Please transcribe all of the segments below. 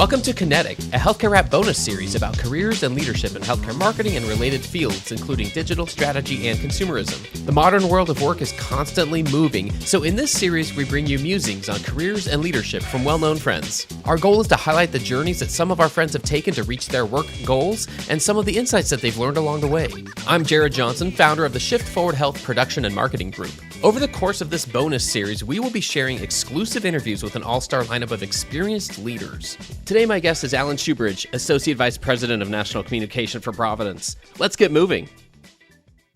Welcome to KINETIC, a healthcare rap bonus series about careers and leadership in healthcare marketing and related fields, including digital strategy and consumerism. The modern world of work is constantly moving, so in this series, we bring you musings on careers and leadership from well-known friends. Our goal is to highlight the journeys that some of our friends have taken to reach their work goals and some of the insights that they've learned along the way. I'm Jared Johnson, founder of the Shift Forward Health Production and Marketing Group. Over the course of this bonus series, we will be sharing exclusive interviews with an all-star lineup of experienced leaders. Today, my guest is Alan Shoebridge, Associate Vice President of National Communication for Providence. Let's get moving.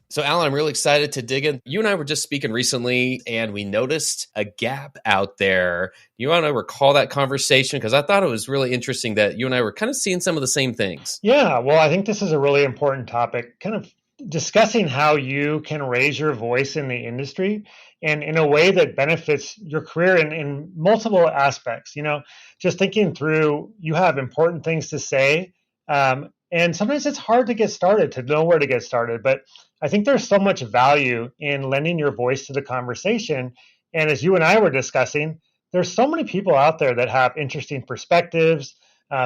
So, Alan, I'm really excited to dig in. You and I were just speaking recently, and we noticed a gap out there. You want to recall that conversation? Because I thought it was really interesting that you and I were kind of seeing some of the same things. Yeah, well, I think this is a really important topic, kind of discussing how you can raise your voice in the industry and in a way that benefits your career in multiple aspects. You know, just thinking through, you have important things to say. And sometimes it's hard to get started, to know where to get started. But I think there's so much value in lending your voice to the conversation. And as you and I were discussing, there's so many people out there that have interesting perspectives.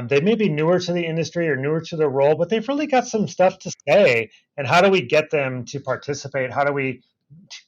They may be newer to the industry or newer to the role, but they've really got some stuff to say. And how do we get them to participate? How do we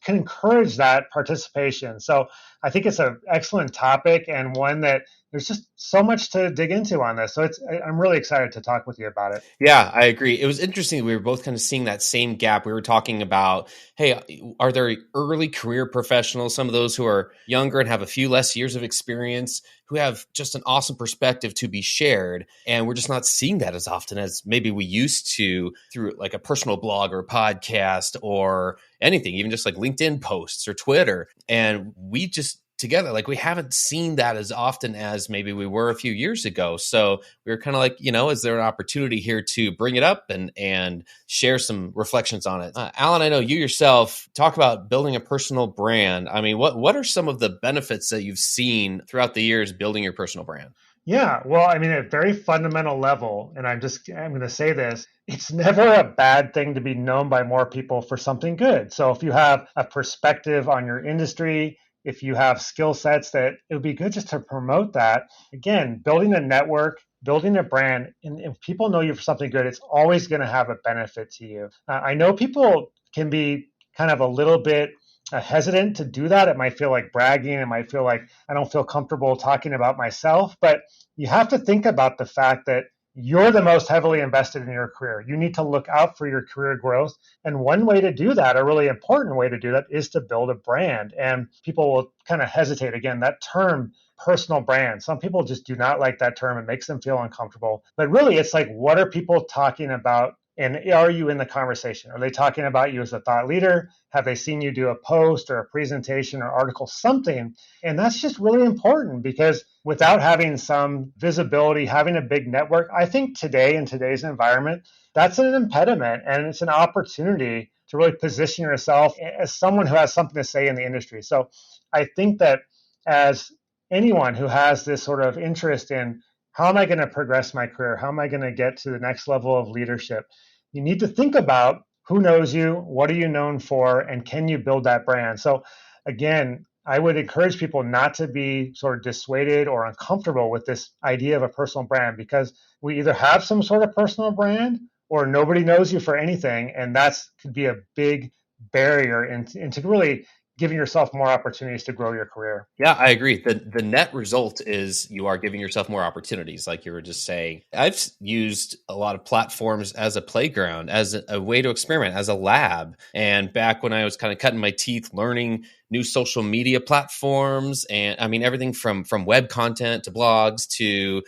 can encourage that participation? So I think it's an excellent topic and one that there's just so much to dig into on this. So I'm really excited to talk with you about it. Yeah, I agree. It was interesting. We were both kind of seeing that same gap. We were talking about, hey, are there early career professionals, some of those who are younger and have a few less years of experience, who have just an awesome perspective to be shared. And we're just not seeing that as often as maybe we used to through like a personal blog or podcast or anything, even just like LinkedIn posts or Twitter. And we just together, like we haven't seen that as often as maybe we were a few years ago. So we were kind of like, is there an opportunity here to bring it up and share some reflections on it? Alan, I know you yourself talk about building a personal brand. I mean, what are some of the benefits that you've seen throughout the years building your personal brand? Yeah, well, I mean, at a very fundamental level, and I'm going to say this, it's never a bad thing to be known by more people for something good. So if you have a perspective on your industry, if you have skill sets, that it would be good just to promote that. Again, building a network, building a brand, and if people know you for something good, it's always going to have a benefit to you. I know people can be kind of a little bit hesitant to do that. It might feel like bragging. It might feel like I don't feel comfortable talking about myself. But you have to think about the fact that you're the most heavily invested in your career. You need to look out for your career growth. And one way to do that, a really important way to do that, is to build a brand. And people will kind of hesitate. Again, that term, personal brand, some people just do not like that term. It makes them feel uncomfortable. But really, it's like, what are people talking about? And are you in the conversation? Are they talking about you as a thought leader? Have they seen you do a post or a presentation or article, something? And that's just really important, because without having some visibility, having a big network, I think today in today's environment, that's an impediment, and it's an opportunity to really position yourself as someone who has something to say in the industry. So I think that as anyone who has this sort of interest in how am I going to progress my career? How am I going to get to the next level of leadership? You need to think about who knows you, what are you known for, and can you build that brand? So again, I would encourage people not to be sort of dissuaded or uncomfortable with this idea of a personal brand, because we either have some sort of personal brand or nobody knows you for anything. And that's could be a big barrier into really giving yourself more opportunities to grow your career. Yeah, I agree. The net result is you are giving yourself more opportunities, like you were just saying. I've used a lot of platforms as a playground, as a way to experiment, as a lab. And back when I was kind of cutting my teeth learning new social media platforms, and I mean everything from web content to blogs to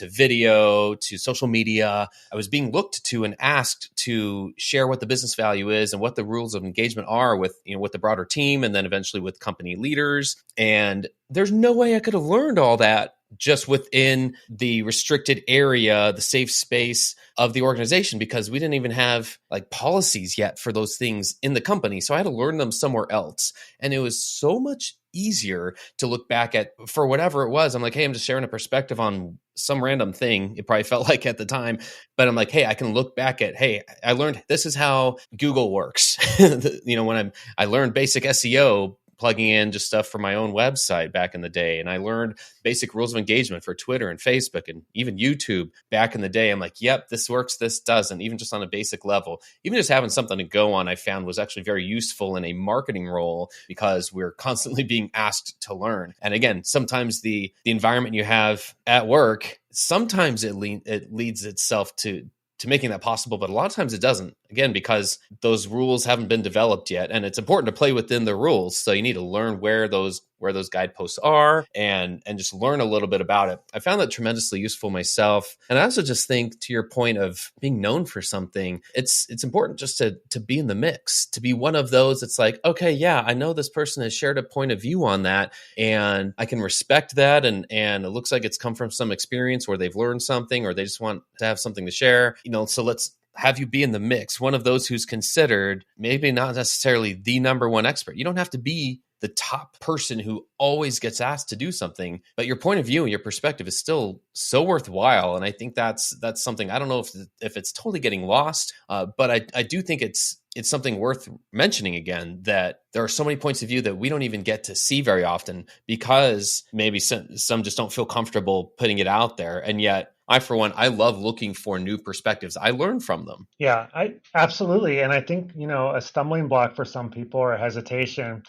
video to social media, I was being looked to and asked to share what the business value is and what the rules of engagement are with with the broader team, and then eventually with company leaders. And there's no way I could have learned all that just within the restricted area, the safe space of the organization, because we didn't even have like policies yet for those things in the company. So I had to learn them somewhere else. And it was so much easier to look back at for whatever it was. I'm like, hey, I'm just sharing a perspective on some random thing. It probably felt like at the time, but I'm like, hey, I can look back at, hey, I learned this is how Google works. When I learned basic SEO plugging in just stuff for my own website back in the day. And I learned basic rules of engagement for Twitter and Facebook and even YouTube back in the day. I'm like, yep, this works, this doesn't, even just on a basic level. Even just having something to go on, I found was actually very useful in a marketing role because we're constantly being asked to learn. And again, sometimes the environment you have at work, sometimes it leads itself to making that possible, but a lot of times it doesn't. Again, because those rules haven't been developed yet, and it's important to play within the rules. So you need to learn where those guideposts are and just learn a little bit about it. I found that tremendously useful myself, and I also just think, to your point of being known for something, it's important just to be in the mix, to be one of those. It's like, okay, yeah, I know this person has shared a point of view on that, and I can respect that, and it looks like it's come from some experience where they've learned something or they just want to have something to share. So let's have you be in the mix, one of those who's considered maybe not necessarily the number one expert. You don't have to be the top person who always gets asked to do something, but your point of view and your perspective is still so worthwhile. And I think that's something, I don't know if it's totally getting lost, but I do think it's something worth mentioning again, that there are so many points of view that we don't even get to see very often because maybe some just don't feel comfortable putting it out there. And yet I, for one, I love looking for new perspectives. I learn from them. Yeah, I absolutely. And I think, a stumbling block for some people or hesitation.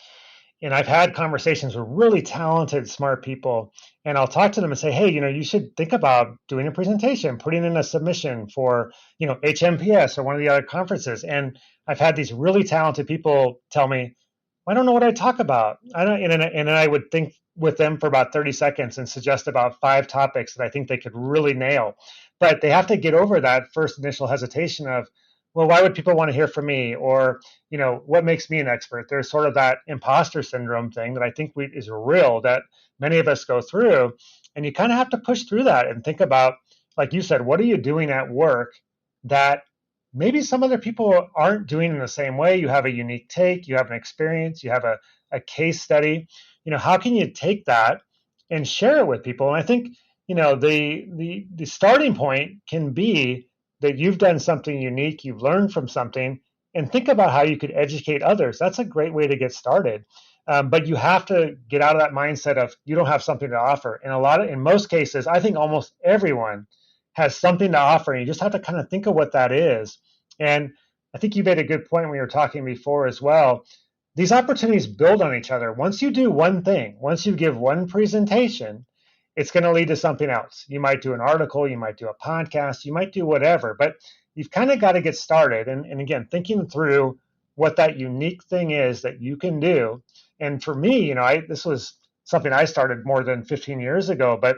And I've had conversations with really talented, smart people, and I'll talk to them and say, hey, you should think about doing a presentation, putting in a submission for, HMPS or one of the other conferences. And I've had these really talented people tell me, I don't know what I talk about. I don't, and then I would think with them for about 30 seconds and suggest about 5 topics that I think they could really nail. But they have to get over that first initial hesitation of, well, why would people want to hear from me? Or, what makes me an expert? There's sort of that imposter syndrome thing that I think is real, that many of us go through. And you kind of have to push through that and think about, like you said, what are you doing at work that maybe some other people aren't doing in the same way? You have a unique take, you have an experience, you have a case study. How can you take that and share it with people? And I think, the starting point can be that you've done something unique, you've learned from something, and think about how you could educate others. That's a great way to get started. But you have to get out of that mindset of you don't have something to offer. In most cases, I think almost everyone has something to offer, and you just have to kind of think of what that is. And I think you made a good point when you were talking before as well. These opportunities build on each other. Once you do one thing, once you give one presentation, it's going to lead to something else. You might do an article, you might do a podcast, you might do whatever, but you've kind of got to get started. And again, thinking through what that unique thing is that you can do. And for me, this was something I started more than 15 years ago, but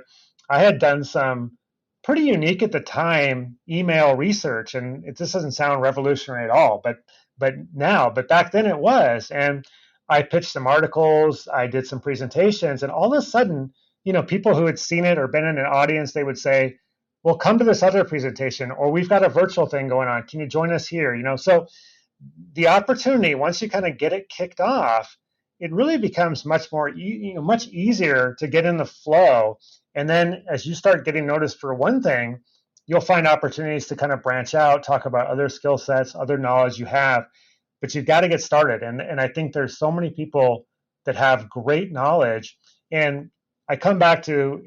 I had done some pretty unique at the time email research. And this doesn't sound revolutionary at all, but back then it was. And I pitched some articles, I did some presentations, and all of a sudden, people who had seen it or been in an audience, they would say, well, come to this other presentation, or we've got a virtual thing going on. Can you join us here? So the opportunity, once you kind of get it kicked off, it really becomes much more, much easier to get in the flow. And then as you start getting noticed for one thing, you'll find opportunities to kind of branch out, talk about other skill sets, other knowledge you have, but you've got to get started. And I think there's so many people that have great knowledge. And I come back to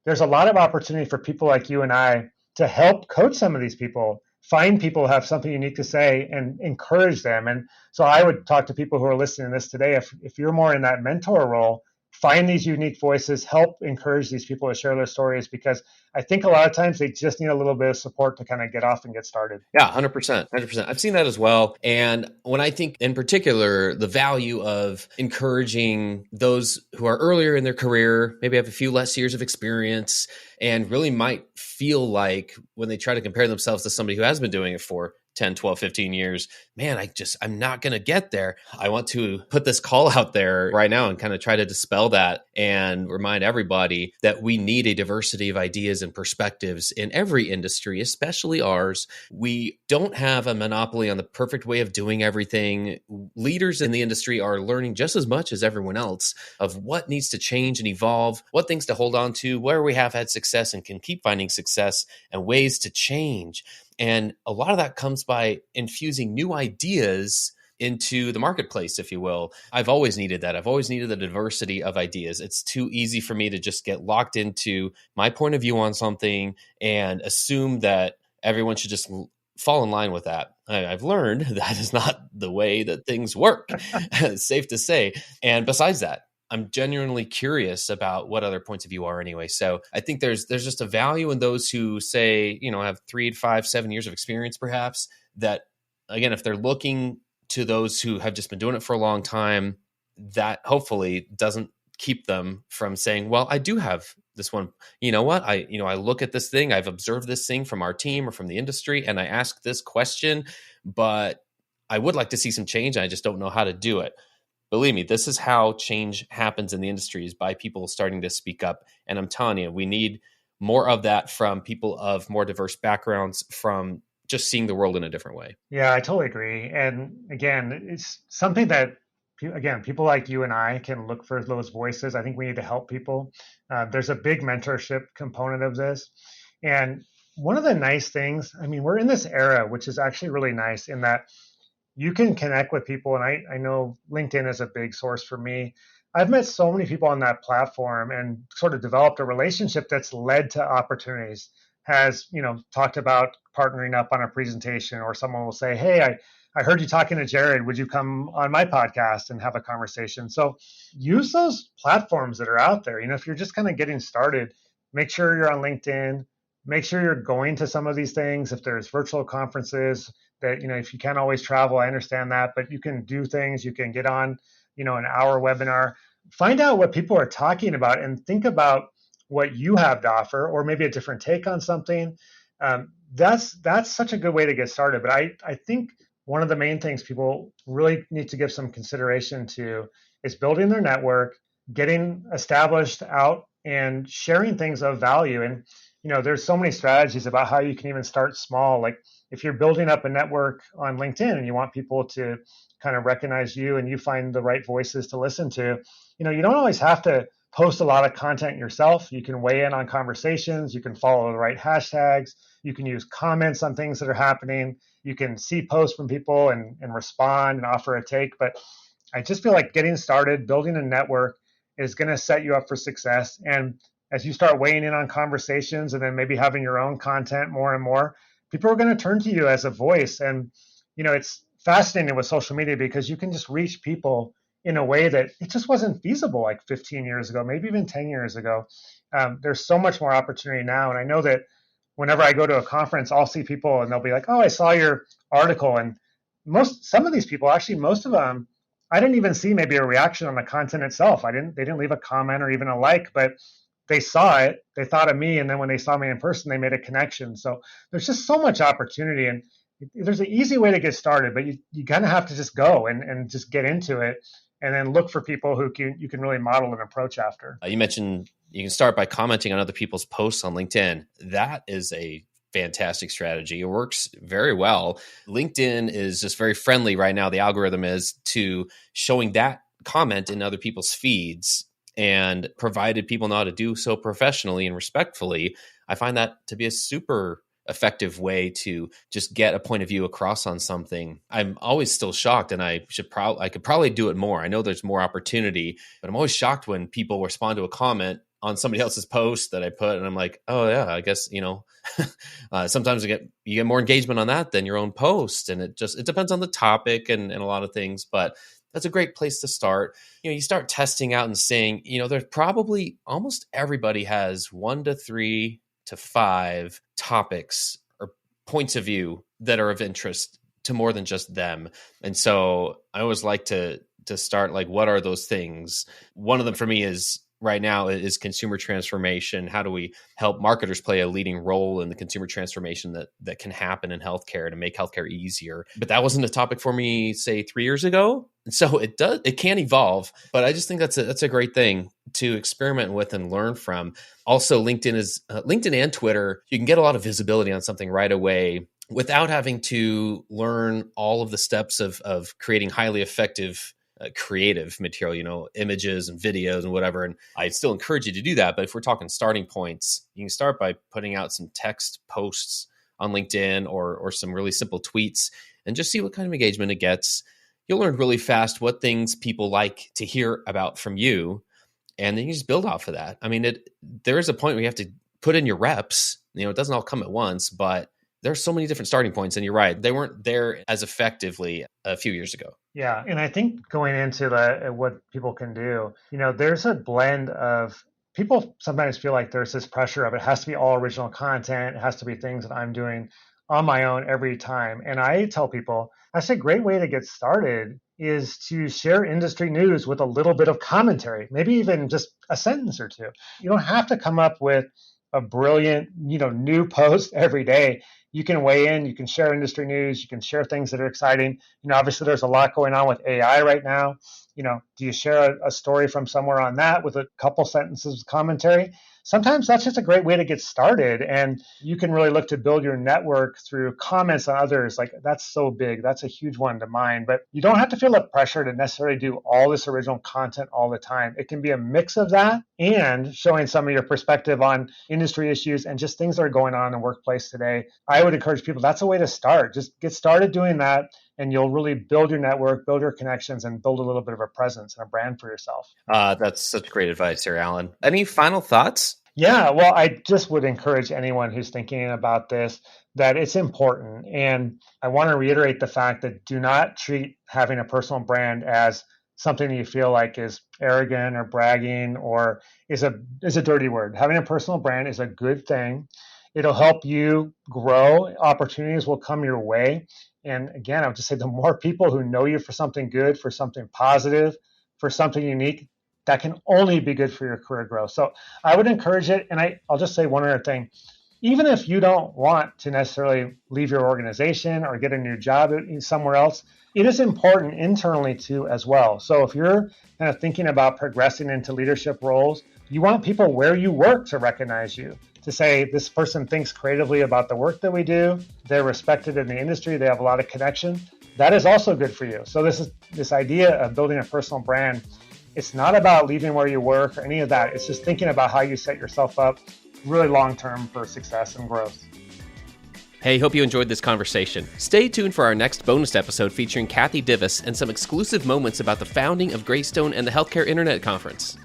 there's a lot of opportunity for people like you and I to help coach some of these people, find people who have something unique to say and encourage them. And so I would talk to people who are listening to this today. If you're more in that mentor role, find these unique voices, help encourage these people to share their stories, because I think a lot of times they just need a little bit of support to kind of get off and get started. Yeah, 100%. 100%. I've seen that as well. And when I think in particular, the value of encouraging those who are earlier in their career, maybe have a few less years of experience, and really might feel like when they try to compare themselves to somebody who has been doing it for 10, 12, 15 years, man, I'm not going to get there. I want to put this call out there right now and kind of try to dispel that and remind everybody that we need a diversity of ideas and perspectives in every industry, especially ours. We don't have a monopoly on the perfect way of doing everything. Leaders in the industry are learning just as much as everyone else of what needs to change and evolve, what things to hold on to, where we have had success and can keep finding success, and ways to change. And a lot of that comes by infusing new ideas into the marketplace, if you will. I've always needed that. I've always needed the diversity of ideas. It's too easy for me to just get locked into my point of view on something and assume that everyone should just fall in line with that. I've learned that is not the way that things work. It's safe to say. And besides that, I'm genuinely curious about what other points of view are anyway. So I think there's just a value in those who say, have 3 to 5, 7 years of experience, perhaps, that again, if they're looking to those who have just been doing it for a long time, that hopefully doesn't keep them from saying, well, I do have this one. You know what? I look at this thing, I've observed this thing from our team or from the industry, and I ask this question, but I would like to see some change. And I just don't know how to do it. Believe me, this is how change happens in the industry, is by people starting to speak up. And I'm telling you, we need more of that from people of more diverse backgrounds, from just seeing the world in a different way. Yeah, I totally agree. And again, it's something that, again, people like you and I can look for those voices. I think we need to help people. There's a big mentorship component of this. And one of the nice things, we're in this era, which is actually really nice in that you can connect with people. And I know LinkedIn is a big source for me. I've met so many people on that platform and sort of developed a relationship that's led to opportunities. Has, talked about partnering up on a presentation, or someone will say, hey, I heard you talking to Jared. Would you come on my podcast and have a conversation? So use those platforms that are out there. If you're just kind of getting started, make sure you're on LinkedIn. Make sure you're going to some of these things. If there's virtual conferences that, if you can't always travel, I understand that, but you can do things. You can get on, an hour webinar. Find out what people are talking about and think about what you have to offer, or maybe a different take on something. That's such a good way to get started. But I think one of the main things people really need to give some consideration to is building their network, getting established out, and sharing things of value. And there's so many strategies about how you can even start small. Like if you're building up a network on LinkedIn and you want people to kind of recognize you, and you find the right voices to listen to, you don't always have to post a lot of content yourself. You can weigh in on conversations. You can follow the right hashtags. You can use comments on things that are happening. You can see posts from people and respond and offer a take. But I just feel like getting started, building a network, is going to set you up for success. And as you start weighing in on conversations and then maybe having your own content more and more, people are going to turn to you as a voice. And, it's fascinating with social media because you can just reach people in a way that it just wasn't feasible like 15 years ago, maybe even 10 years ago. There's so much more opportunity now. And I know that whenever I go to a conference, I'll see people and they'll be like, oh, I saw your article. And some of these people, actually, most of them, I didn't even see maybe a reaction on the content itself. They didn't leave a comment or even a like, but they saw it, they thought of me. And then when they saw me in person, they made a connection. So there's just so much opportunity. And there's an easy way to get started, but you kind of have to just go and just get into it. And then look for people who you can really model an approach after. You mentioned you can start by commenting on other people's posts on LinkedIn. That is a fantastic strategy. It works very well. LinkedIn is just very friendly right now. The algorithm is to showing that comment in other people's feeds, and provided people know how to do so professionally and respectfully, I find that to be a super effective way to just get a point of view across on something. I'm always still shocked, and I could probably do it more. I know there's more opportunity, but I'm always shocked when people respond to a comment on somebody else's post that I put, and I'm like, oh yeah, I guess, sometimes you get more engagement on that than your own post. And it depends on the topic and a lot of things, but that's a great place to start. You start testing out and saying, there's probably almost everybody has 1 to 3 to 5 topics or points of view that are of interest to more than just them. And so I always like to start like, what are those things? One of them for me is right now is consumer transformation. How do we help marketers play a leading role in the consumer transformation that can happen in healthcare to make healthcare easier? But that wasn't a topic for me, say 3 years ago. And so it can evolve, but I just think that's a great thing to experiment with and learn from. Also, LinkedIn and Twitter, you can get a lot of visibility on something right away without having to learn all of the steps of creating highly effective creative material, images and videos and whatever. And I still encourage you to do that. But if we're talking starting points, you can start by putting out some text posts on LinkedIn or some really simple tweets and just see what kind of engagement it gets. you'll learn really fast what things people like to hear about from you. And then you just build off of that. I mean, there is a point where you have to put in your reps. It doesn't all come at once, but there's so many different starting points. And you're right, they weren't there as effectively a few years ago. Yeah. And I think going into what people can do, there's a blend of people sometimes feel like there's this pressure of it has to be all original content. It has to be things that I'm doing on my own every time. And I tell people, that's a great way to get started is to share industry news with a little bit of commentary, maybe even just a sentence or two. You don't have to come up with a brilliant, new post every day. You can weigh in, you can share industry news, you can share things that are exciting. Obviously there's a lot going on with AI right now. Do you share a story from somewhere on that with a couple sentences of commentary? Sometimes that's just a great way to get started. And you can really look to build your network through comments on others. Like that's so big. That's a huge one to mine. But you don't have to feel the pressure to necessarily do all this original content all the time. It can be a mix of that and showing some of your perspective on industry issues and just things that are going on in the workplace today. I would encourage people, that's a way to start. Just get started doing that. And you'll really build your network, build your connections, and build a little bit of a presence and a brand for yourself. That's such great advice here, Alan. Any final thoughts? Yeah, well, I just would encourage anyone who's thinking about this that it's important. And I want to reiterate the fact that do not treat having a personal brand as something you feel like is arrogant or bragging or is a dirty word. Having a personal brand is a good thing. It'll help you grow. Opportunities will come your way. And again, I would just say the more people who know you for something good, for something positive, for something unique, that can only be good for your career growth. So I would encourage it. And I'll just say one other thing. Even if you don't want to necessarily leave your organization or get a new job somewhere else, it is important internally too as well. So if you're kind of thinking about progressing into leadership roles, you want people where you work to recognize you, to say this person thinks creatively about the work that we do, they're respected in the industry, they have a lot of connection. That is also good for you. So this idea of building a personal brand, it's not about leaving where you work or any of that. It's just thinking about how you set yourself up really long-term for success and growth. Hey, hope you enjoyed this conversation. Stay tuned for our next bonus episode featuring Kathy Divis and some exclusive moments about the founding of Greystone and the Healthcare Internet Conference.